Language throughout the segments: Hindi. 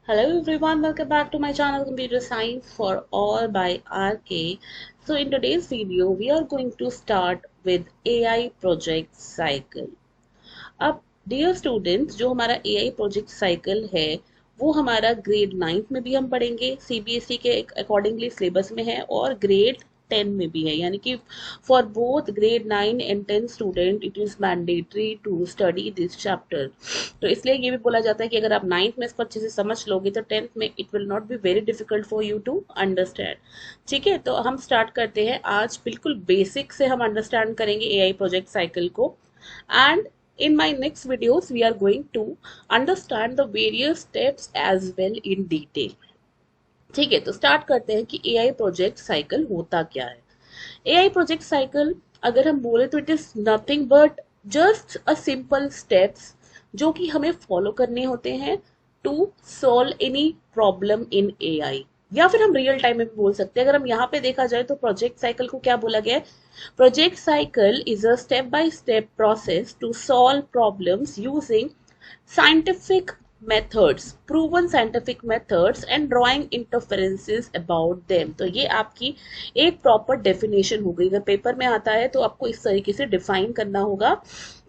Hello everyone, welcome back to my channel Computer Science for All by RK. So in today's video, we are going to start with AI project cycle. अब डियर स्टूडेंट्स, जो हमारा AI प्रोजेक्ट साइकिल है वो हमारा ग्रेड 9 में भी हम पढ़ेंगे, CBSE के अकॉर्डिंगली सिलेबस में है और ग्रेड 10 में भी है, यानी कि for both grade 9 and 10 student it is mandatory to study this chapter. तो इसलिए ये भी बोला जाता है कि अगर आप 9th में इसको अच्छे से समझ लोगे तो 10th में it will not be very difficult for you to understand. ठीक है, तो हम स्टार्ट करते हैं। आज बिल्कुल बेसिक से हम अंडरस्टैंड करेंगे AI प्रोजेक्ट साइकिल को, and in my next videos we are going to understand the various steps as well in detail। ठीक है, तो स्टार्ट करते हैं कि AI प्रोजेक्ट साइकिल होता क्या है। AI प्रोजेक्ट साइकिल अगर हम बोले तो it is nothing but just a simple steps जो कि हमें फॉलो करने होते हैं to solve any problem in AI, या फिर हम रियल टाइम में भी बोल सकते हैं। अगर हम यहाँ पे देखा जाए तो प्रोजेक्ट साइकिल को क्या बोला गया है? Project cycle is a step by step process to solve problems using scientific methods, proven scientific methods and drawing inferences about them। तो ये आपकी एक प्रॉपर डेफिनेशन हो गई। अगर पेपर में आता है तो आपको इस तरीके से डिफाइन करना होगा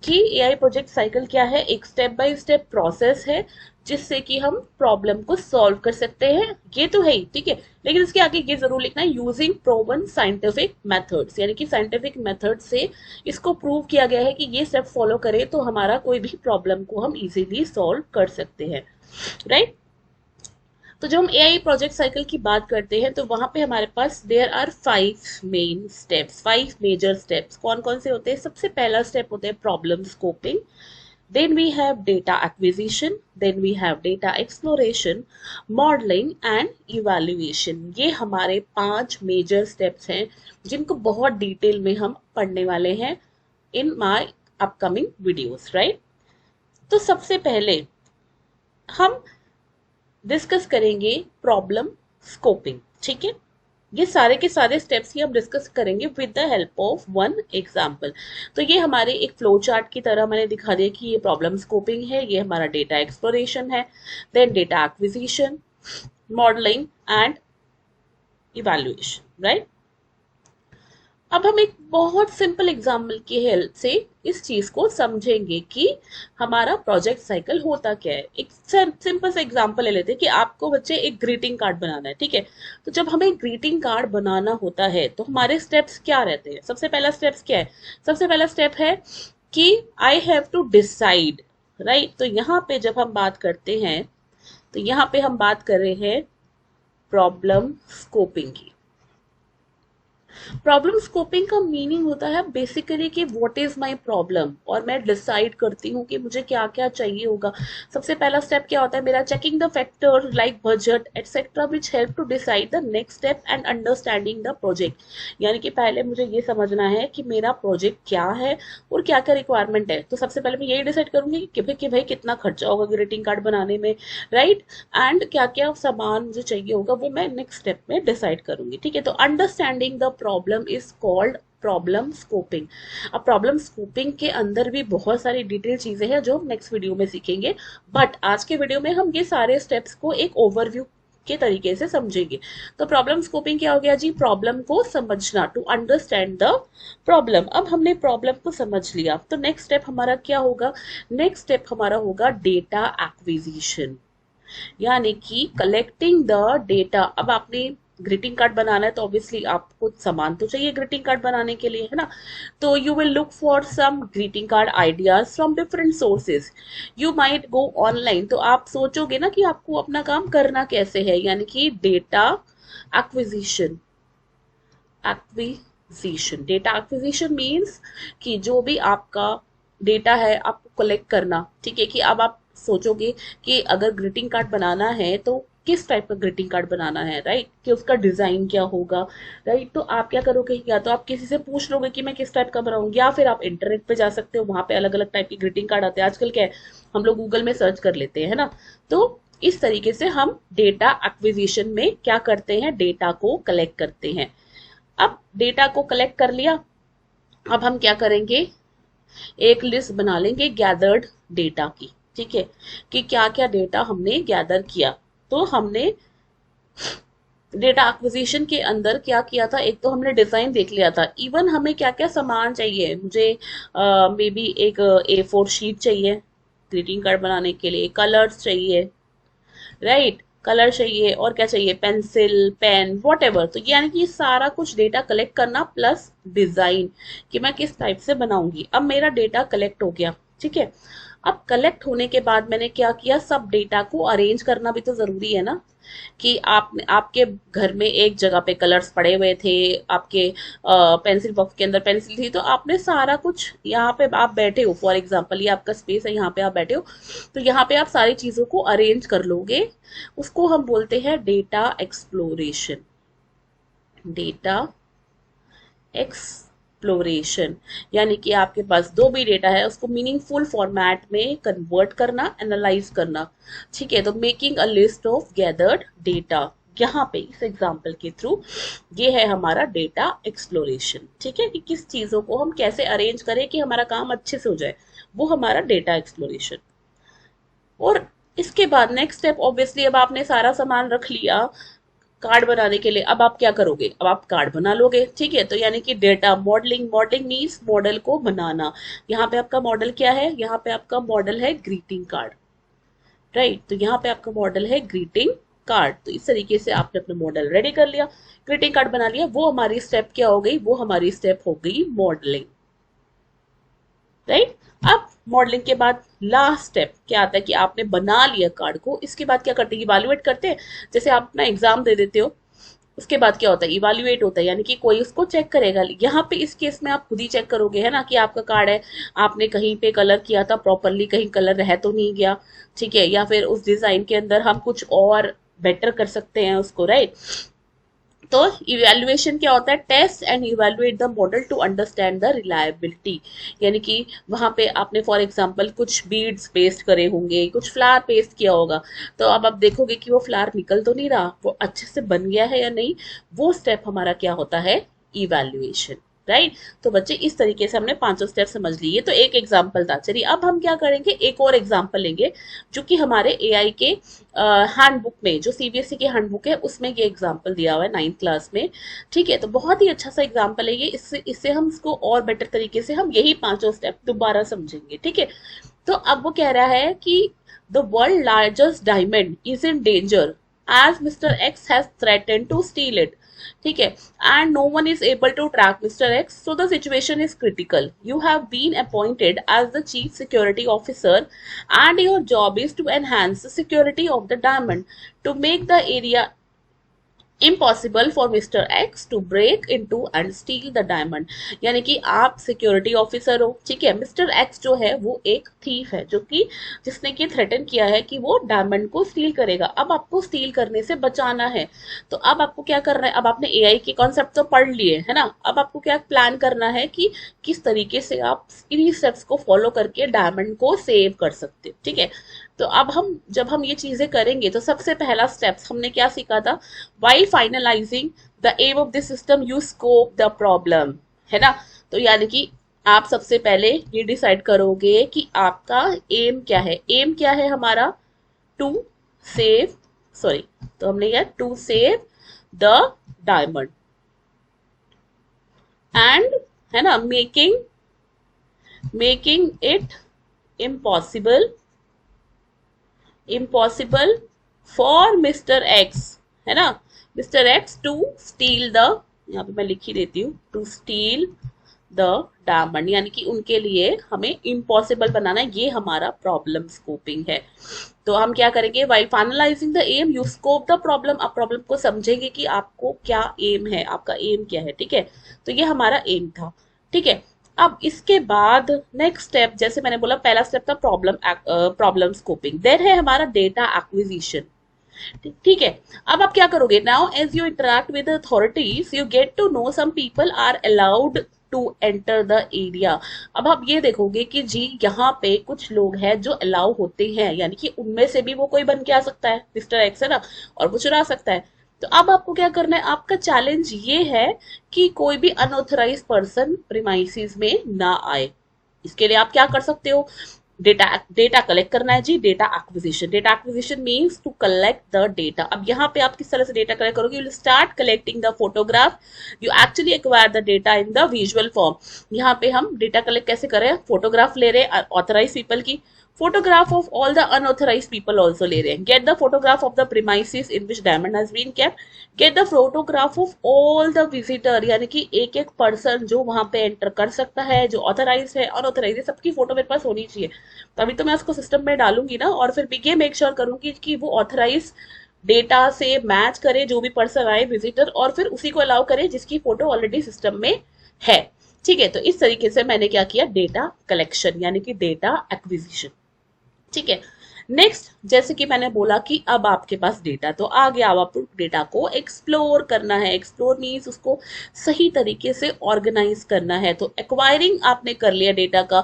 कि AI प्रोजेक्ट साइकिल क्या है। एक स्टेप बाय स्टेप प्रोसेस है जिससे कि हम प्रॉब्लम को सॉल्व कर सकते हैं। ये तो है ही, ठीक है, लेकिन इसके आगे ये जरूर लिखना है यूजिंग प्रोवन साइंटिफिक मेथड्स, यानी कि साइंटिफिक मेथड से इसको प्रूव किया गया है कि ये स्टेप फॉलो करें तो हमारा कोई भी प्रॉब्लम को हम इजीली सॉल्व कर सकते हैं, राइट। तो जब हम AI प्रोजेक्ट साइकिल की बात करते हैं तो वहां पे हमारे पास देयर आर 5 मेजर स्टेप्स। कौन कौन से होते हैं? सबसे पहला स्टेप होता है problem scoping, then we have data acquisition, then we have data exploration, modeling and evaluation। ये हमारे 5 मेजर स्टेप्स हैं जिनको बहुत डिटेल में हम पढ़ने वाले हैं in my upcoming videos, right. तो सबसे पहले हम डिस्कस करेंगे प्रॉब्लम स्कोपिंग, ठीक है। ये सारे के सारे स्टेप्स ही हम डिस्कस करेंगे with the help of one example. तो ये हमारे एक फ्लो चार्ट की तरह मैंने दिखा दिया कि ये प्रॉब्लम स्कोपिंग है, ये हमारा डेटा एक्सप्लोरेशन है, then data acquisition, modelling and evaluation, right. अब हम एक बहुत सिंपल एग्जाम्पल की हेल्प से इस चीज को समझेंगे कि हमारा प्रोजेक्ट साइकिल होता क्या है। एक सिंपल सा एग्जांपल ले लेते हैं कि आपको बच्चे एक ग्रीटिंग कार्ड बनाना है, ठीक है। तो जब हमें ग्रीटिंग कार्ड बनाना होता है तो हमारे स्टेप्स क्या रहते हैं? सबसे पहला स्टेप्स क्या है? सबसे पहला स्टेप है कि I have to decide, right. तो यहाँ पे जब हम बात करते हैं तो यहाँ पे हम बात कर रहे हैं प्रॉब्लम स्कोपिंग की। प्रॉब्लम स्कोपिंग का मीनिंग होता है बेसिकली कि व्हाट इज माय प्रॉब्लम, और मैं डिसाइड करती हूँ कि मुझे क्या क्या चाहिए होगा। सबसे पहला स्टेप क्या होता है मेरा? Checking the factor like budget etcetera which help to decide the next step and understanding the project. यानी कि पहले मुझे ये समझना है कि मेरा प्रोजेक्ट क्या है और क्या क्या रिक्वायरमेंट है। तो सबसे पहले मैं यही डिसाइड करूंगी कि भाई कितना खर्चा होगा ग्रीटिंग कार्ड बनाने में, राइट, एंड क्या क्या सामान मुझे चाहिए होगा वो मैं नेक्स्ट स्टेप में डिसाइड करूंगी, ठीक है। तो understanding the problem is called problem scoping. अब प्रॉब्लम स्कोपिंग के अंदर भी बहुत सारी डिटेल चीजें हैं जो हम नेक्स्ट वीडियो में सीखेंगे, बट आज के वीडियो में हम ये सारे स्टेप्स को एक ओवरव्यू के तरीके से समझेंगे। तो प्रॉब्लम स्कोपिंग क्या हो गया जी? प्रॉब्लम को समझना, टू अंडरस्टैंड द प्रॉब्लम। अब हमने प्रॉब्लम को समझ लिया तो नेक्स्ट स्टेप हमारा क्या होगा? नेक्स्ट स्टेप हमारा होगा डेटा एक्विजिशन, यानी कि कलेक्टिंग द डेटा। अब आपने ग्रीटिंग कार्ड बनाना है तो ऑब्वियसली आपको सामान तो चाहिए ग्रीटिंग कार्ड बनाने के लिए, है ना। तो you will look for some greeting card ideas from different sources. You might go online, तो आप सोचोगे ना कि आपको अपना काम करना कैसे है, यानी कि data acquisition. Data acquisition means कि जो भी आपका डेटा है आपको कलेक्ट करना, ठीक है। कि अब आप सोचोगे कि अगर ग्रीटिंग कार्ड बनाना है तो किस टाइप का ग्रीटिंग कार्ड बनाना है, राइट, कि उसका डिजाइन क्या होगा, राइट। तो आप क्या करोगे? या तो आप किसी से पूछ लोगे कि मैं किस टाइप का बनाऊं, या फिर आप इंटरनेट पे जा सकते हो, वहां पे अलग अलग टाइप की ग्रीटिंग कार्ड आते हैं। आजकल क्या है, हम लोग गूगल में सर्च कर लेते हैं, है ना। तो इस तरीके से हम डेटा एक्विजिशन में क्या करते हैं? डेटा को कलेक्ट करते हैं। अब डेटा को कलेक्ट कर लिया, अब हम क्या करेंगे? एक लिस्ट बना लेंगे गैदर्ड डेटा की, ठीक है, कि क्या क्या डेटा हमने गैदर किया। तो हमने डेटा एक्विजिशन के अंदर क्या किया था, एक तो हमने डिजाइन देख लिया था, इवन हमें क्या क्या सामान चाहिए, मुझे मे बी एक A4 शीट चाहिए ग्रीटिंग कार्ड बनाने के लिए, कलर्स चाहिए, राइट, कलर चाहिए, और क्या चाहिए, पेंसिल, पेन, वॉट एवर। तो यानी कि सारा कुछ डेटा कलेक्ट करना प्लस डिजाइन कि मैं किस टाइप से बनाऊंगी। अब मेरा डेटा कलेक्ट हो गया, ठीक है। अब कलेक्ट होने के बाद मैंने क्या किया, सब डेटा को अरेंज करना भी तो जरूरी है ना, कि आपने आपके घर में एक जगह पे कलर्स पड़े हुए थे, आपके पेंसिल बॉक्स के अंदर पेंसिल थी, तो आपने सारा कुछ यहाँ पे आप बैठे हो, फॉर एग्जांपल ये आपका स्पेस है, यहाँ पे आप बैठे हो, तो यहाँ पे आप सारी चीजों को अरेंज कर लोगे। उसको हम बोलते हैं डेटा एक्सप्लोरेशन। डेटा एक्सप्लोरेशन यानी कि आपके पास जो भी डेटा है उसको मीनिंगफुल फॉर्मेट में कन्वर्ट करना, एनालाइज करना, ठीक है। तो making a list of gathered data, यहाँ पे इस एग्जाम्पल के थ्रू ये है हमारा डेटा एक्सप्लोरेशन, ठीक है, कि किस चीजों को हम कैसे अरेंज करें कि हमारा काम अच्छे से हो जाए, वो हमारा डेटा एक्सप्लोरेशन। और इसके बाद नेक्स्ट स्टेप, ऑब्वियसली अब आपने सारा सामान रख लिया कार्ड बनाने के लिए, अब आप क्या करोगे, अब आप कार्ड बना लोगे, ठीक है। तो यानी कि data modelling, modelling means model को बनाना। यहाँ पे आपका मॉडल क्या है, यहाँ पे आपका मॉडल है ग्रीटिंग कार्ड, राइट। तो यहाँ पे आपका मॉडल है ग्रीटिंग कार्ड। तो इस तरीके से आपने अपना मॉडल रेडी कर लिया, ग्रीटिंग कार्ड बना लिया, वो हमारी स्टेप क्या हो गई, वो हमारी स्टेप हो गई मॉडलिंग, राइट। अब मॉडलिंग के बाद लास्ट स्टेप क्या आता है कि आपने बना लिया कार्ड को, इसके बाद क्या करते हैं, इवैल्यूएट करते हैं। जैसे आप अपना एग्जाम दे देते हो, उसके बाद क्या होता है, इवैल्यूएट होता है, यानी कि कोई उसको चेक करेगा। यहाँ पे इस केस में आप खुद ही चेक करोगे, है ना, कि आपका कार्ड है, आपने कहीं पे कलर किया था प्रॉपरली, कहीं कलर रह तो नहीं गया, ठीक है, या फिर उस डिजाइन के अंदर हम कुछ और बेटर कर सकते हैं उसको, राइट। तो इवैल्यूएशन क्या होता है, test and evaluate the model to understand the reliability. यानी कि वहां पे आपने फॉर एग्जांपल कुछ बीड्स पेस्ट करे होंगे, कुछ फ्लावर पेस्ट किया होगा, तो अब आप देखोगे कि वो फ्लावर निकल तो नहीं रहा, वो अच्छे से बन गया है या नहीं, वो स्टेप हमारा क्या होता है, इवैल्यूएशन, राइट। तो बच्चे इस तरीके से हमने पांचों स्टेप समझ लिए। तो एक एग्जाम्पल था, चलिए अब हम क्या करेंगे, एक और एग्जाम्पल लेंगे जो कि हमारे एआई के हैंडबुक में, जो सीबीएसई की हैंडबुक है उसमें ये एग्जाम्पल दिया हुआ है 9th क्लास में, ठीक है। तो बहुत ही अच्छा सा एग्जाम्पल है ये, इससे हम इसको और बेटर तरीके से हम यही पांचों स्टेप दोबारा समझेंगे, ठीक है। तो अब वो कह रहा है कि the world largest diamond is in danger as mister X has threatened to steal it, ठीक है, and no one is able to track mister X, so the situation is critical, you have been appointed as the chief security officer and your job is to enhance the security of the diamond to make the area impossible for mister X to break into and steal the diamond. यानी कि आप सिक्योरिटी ऑफिसर हो, ठीक है, मिस्टर एक्स जो है वो एक थीफ है, जो कि जिसने कि थ्रेटन किया है कि वो डायमंड को स्टील करेगा। अब आपको स्टील करने से बचाना है, तो अब आपको क्या करना है, अब आपने एआई के कॉन्सेप्ट तो पढ़ लिए है ना, अब आपको क्या प्लान करना है कि किस तरीके से आप इन्हीं स्टेप्स को फॉलो करके डायमंड को सेव कर सकते हो, ठीक है। तो अब जब हम ये चीजें करेंगे, तो सबसे पहला स्टेप्स हमने क्या सीखा था, while finalizing the aim of this system you scope the problem, है ना। तो यानी कि आप सबसे पहले ये डिसाइड करोगे कि आपका एम क्या है, एम क्या है हमारा, टू सेव, सॉरी, तो हमने किया to save the diamond and, है ना, making it impossible for mister X, है ना, mister X to steal the, यहाँ पे मैं लिख ही देती हूँ, टू स्टील द डायमंड, यानी कि उनके लिए हमें इम्पॉसिबल बनाना है, ये हमारा प्रॉब्लम स्कोपिंग है। तो हम क्या करेंगे, while finalising the um you scope the problem, आप प्रॉब्लम को समझेंगे कि आपको क्या एम है, आपका एम क्या है, ठीक है। तो ये हमारा एम था, ठीक है। अब इसके बाद नेक्स्ट स्टेप, जैसे मैंने बोला पहला स्टेप था प्रॉब्लम स्कोपिंग, देन है हमारा डेटा एक्विजिशन, ठीक है। अब आप क्या करोगे, now as you interact with authorities you get to know some people are allowed to enter the area. अब आप ये देखोगे कि जी यहाँ पे कुछ लोग हैं जो अलाउ होते हैं, यानी कि उनमें से भी वो कोई बन के आ सकता है, मिस्टर एक्स है ना, और वो चुरा सकता है। तो अब आपको क्या करना है, आपका चैलेंज ये है कि कोई भी अनऑथराइज पर्सन प्रीमाइसिस में ना आए। इसके लिए आप क्या कर सकते हो, डेटा डेटा कलेक्ट करना है जी, data acquisition. Data acquisition means to collect the data. अब यहाँ पे आप किस तरह से डेटा कलेक्ट करोगे, you start collecting the photograph, you actually acquire the data in the visual form. यहाँ पे हम डेटा कलेक्ट कैसे करें, फोटोग्राफ ले रहे हैं ऑथराइज पीपल की, photograph of all the unauthorized people also ले रहे हैं, get the photograph of the premises in which diamond has been kept, get the photograph of all the visitor, यानी कि एक एक पर्सन जो वहां पे एंटर कर सकता है, जो ऑथराइज है अनऑथराइज है, सबकी फोटो मेरे पास होनी चाहिए। तभी तो मैं उसको सिस्टम में डालूंगी ना, और फिर ये मेक श्योर करूंगी कि वो ऑथराइज डेटा से मैच करे जो भी पर्सन आए विजिटर, और फिर उसी को अलाउ करे जिसकी फोटो ऑलरेडी सिस्टम में है। ठीक है, तो इस तरीके से मैंने क्या किया, डेटा कलेक्शन यानी कि डेटा एक्विजिशन। ठीक है, नेक्स्ट जैसे कि मैंने बोला कि अब आपके पास डेटा, तो आगे अब आपको डेटा को एक्सप्लोर करना है। एक्सप्लोर मीन्स उसको सही तरीके से ऑर्गेनाइज करना है। तो एक्वायरिंग आपने कर लिया डेटा का,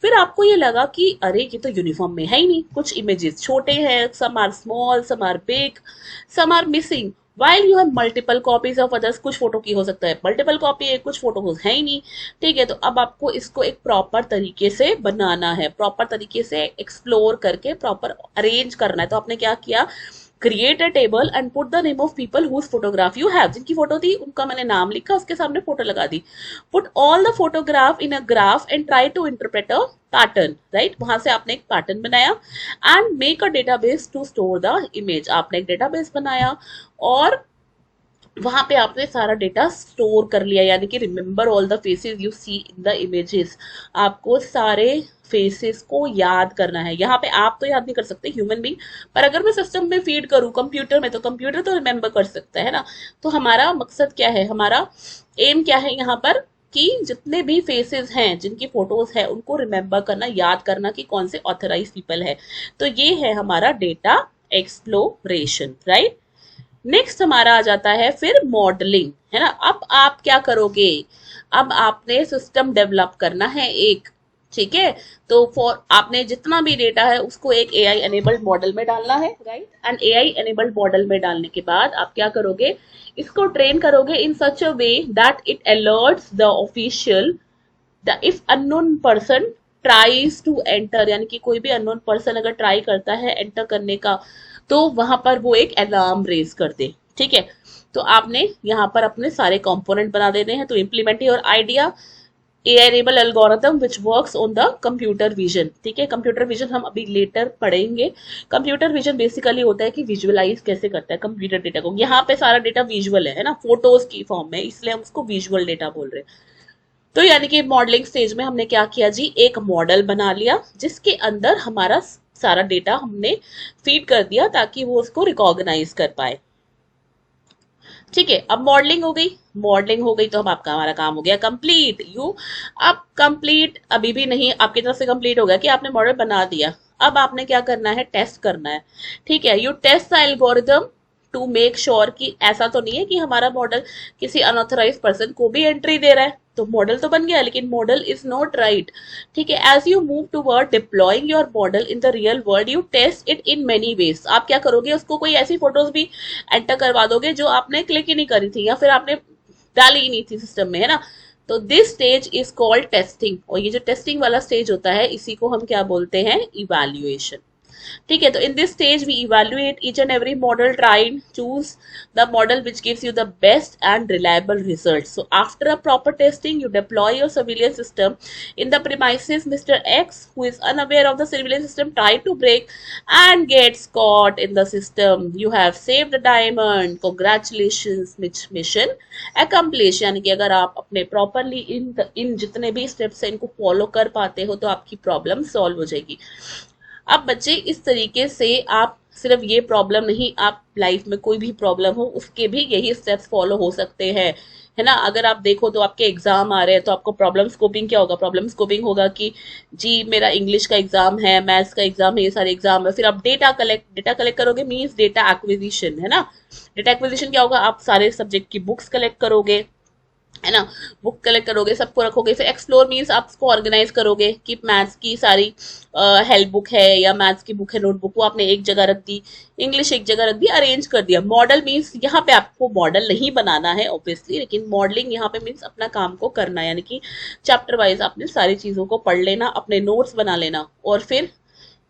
फिर आपको ये लगा कि अरे ये तो यूनिफॉर्म में है ही नहीं, कुछ इमेजेस छोटे हैं, some are small, some are big, some are missing, while you have multiple copies of others. कुछ फोटो की हो सकता है मल्टीपल कॉपी है, कुछ फोटोज है ही नहीं। ठीक है, तो अब आपको इसको एक प्रॉपर तरीके से बनाना है, प्रॉपर तरीके से एक्सप्लोर करके प्रॉपर अरेंज करना है। तो आपने क्या किया, create a table and put the name of people whose photograph you have. जिनकी फोटो थी उनका मैंने नाम लिखा, उसके सामने फोटो लगा दी। Put all the photograph in a graph and try to interpret a pattern, right. वहां से आपने एक पैटर्न बनाया and make a database to store the image. आपने एक डेटाबेस बनाया और वहां पे आपने सारा डेटा स्टोर कर लिया, यानी कि remember all the faces you see in the images. आपको सारे फेसेस को याद करना है। यहाँ पे आप तो याद नहीं कर सकते ह्यूमन बीइंग, पर अगर मैं सिस्टम में फीड करूँ कंप्यूटर में, तो कंप्यूटर तो रिमेंबर कर सकता है ना। तो हमारा मकसद क्या है, हमारा एम क्या है यहाँ पर, कि जितने भी फेसेस हैं, जिनकी फोटोज है, उनको रिमेंबर करना, याद करना कि कौन से ऑथराइज पीपल है। तो ये है हमारा डेटा एक्सप्लोरेशन, राइट। नेक्स्ट हमारा आ जाता है फिर मॉडलिंग, है ना। अब आप क्या करोगे, अब आपने सिस्टम डेवलप करना है एक, ठीक है। तो फॉर आपने जितना भी डेटा है उसको एक एआई एनेबल्ड मॉडल में डालना है, right. And AI enabled model में डालने के बाद आप क्या करोगे, इसको ट्रेन करोगे in such a way that it alerts the official the if unknown person tries to enter, यानी कि कोई भी अननोन पर्सन अगर ट्राई करता है एंटर करने का, तो वहां पर वो एक अलार्म रेज कर दे। ठीक है, तो आपने यहाँ पर अपने सारे कंपोनेंट बना देने हैं। तो implement your idea AI enable algorithm which works on the computer vision। ठीक है, कंप्यूटर विजन हम अभी लेटर पढ़ेंगे। कंप्यूटर विजन बेसिकली होता है कि विजुअलाइज कैसे करता है कंप्यूटर डेटा को। यहाँ पे सारा डेटा विजुअल है ना, फोटोज की फॉर्म में, इसलिए हम उसको विजुअल डेटा बोल रहे हैं। तो यानी कि मॉडलिंग स्टेज में हमने क्या किया जी, एक मॉडल बना लिया जिसके अंदर हमारा सारा डेटा हमने फीड कर दिया ताकि वो उसको रिकॉग्नाइज कर पाए। ठीक है, अब मॉडलिंग हो गई, मॉडलिंग हो गई तो अब आपका हमारा काम हो गया कंप्लीट। अब कंप्लीट अभी भी नहीं, आपकी तरफ से कंप्लीट हो गया कि आपने मॉडल बना दिया। अब आपने क्या करना है, टेस्ट करना है। ठीक है, you test the algorithm to make sure कि ऐसा तो नहीं है कि हमारा मॉडल किसी अनऑथराइज पर्सन को भी एंट्री दे रहा है। तो मॉडल तो बन गया लेकिन मॉडल इज नॉट राइट। ठीक है, as you move toward deploying your model in the real world you test it in many ways. आप क्या करोगे, उसको कोई ऐसी फोटोज भी एंटर करवा दोगे जो आपने क्लिक ही नहीं करी थी या फिर आपने डाली ही नहीं थी सिस्टम में, है ना। तो this stage is called testing, और ये जो टेस्टिंग वाला स्टेज होता है इसी को हम क्या बोलते हैं, इवैल्यूएशन। ठीक है, तो in this stage we evaluate each and every model, try and choose the model which gives you the best and reliable results. So after a proper testing you deploy your surveillance system in the premises. Mr. X, who is unaware of the surveillance system, tried to break and gets caught in the system. You have saved the diamond. Congratulations, mission accomplished। यानी कि अगर आप अपने प्रॉपरली इन जितने भी स्टेप्स हैं इनको फॉलो कर पाते हो तो आपकी प्रॉब्लम सॉल्व हो जाएगी। अब बच्चे इस तरीके से आप सिर्फ ये प्रॉब्लम नहीं, आप लाइफ में कोई भी प्रॉब्लम हो उसके भी यही स्टेप्स फॉलो हो सकते हैं, है ना। अगर आप देखो तो आपके एग्जाम आ रहे हैं तो आपको प्रॉब्लम स्कोपिंग क्या होगा, प्रॉब्लम स्कोपिंग होगा कि जी मेरा इंग्लिश का एग्जाम है, मैथ्स का एग्जाम है, ये सारे एग्जाम है। फिर आप डेटा कलेक्ट करोगे, मीन्स डेटा एक्विजिशन, है ना। डेटा एक्विजिशन क्या होगा, आप सारे सब्जेक्ट की बुक्स कलेक्ट करोगे, है ना। बुक कलेक्ट करोगे, सबको रखोगे। फिर एक्सप्लोर मीन्स आप उसको ऑर्गेनाइज करोगे कि मैथ्स की सारी हेल्प बुक है या मैथ्स की बुक है, नोटबुक, वो आपने एक जगह रख दी। इंग्लिश एक जगह रख दी, अरेंज कर दिया। मॉडल मीन्स यहाँ पे आपको मॉडल नहीं बनाना है ऑब्वियसली, लेकिन मॉडलिंग यहाँ पे मीन्स अपना काम को करना, यानी कि चैप्टर वाइज आपने सारी चीजों को पढ़ लेना, अपने नोट्स बना लेना, और फिर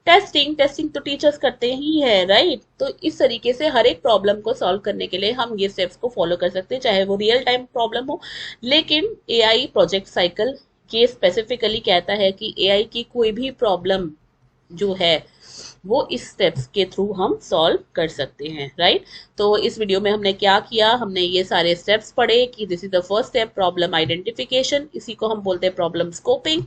टेस्टिंग। टेस्टिंग तो टीचर्स करते ही है, राइट। तो इस तरीके से हर एक प्रॉब्लम को सॉल्व करने के लिए हम ये स्टेप्स को फॉलो कर सकते हैं, चाहे वो रियल टाइम प्रॉब्लम हो। लेकिन एआई प्रोजेक्ट साइकिल ये स्पेसिफिकली कहता है कि एआई की कोई भी प्रॉब्लम जो है वो इस स्टेप्स के थ्रू हम सॉल्व कर सकते हैं, राइट। तो इस वीडियो में हमने क्या किया, हमने ये सारे स्टेप्स पढ़े कि this is the first step, problem identification, इसी को हम बोलते हैं problem scoping.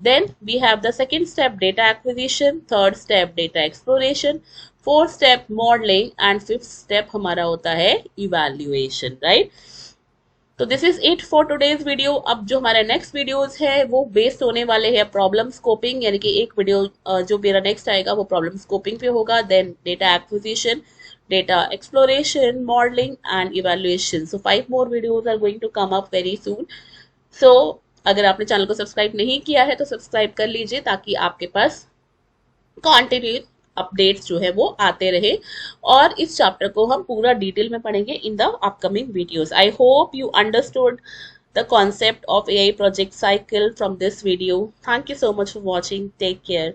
Then we have the second step data acquisition, third step data exploration, fourth step modelling, and fifth step हमारा होता है इवैल्यूएशन, राइट। तो this is it for today's video. अब जो हमारे नेक्स्ट वीडियोस है वो बेस्ड होने वाले हैं प्रॉब्लम स्कोपिंग, यानी कि एक वीडियो जो मेरा नेक्स्ट आएगा वो प्रॉब्लम स्कोपिंग पे होगा, then data acquisition, data exploration, modelling and evaluation. So 5 more videos are going to come up very soon. So अगर आपने चैनल को सब्सक्राइब नहीं किया है तो सब्सक्राइब कर लीजिए, ताकि आपके पास कंटिन्यू अपडेट्स जो है वो आते रहे। और इस चैप्टर को हम पूरा डिटेल में पढ़ेंगे in the upcoming videos. I hope you understood the concept of AI project cycle from this video. Thank you so much for watching. Take care.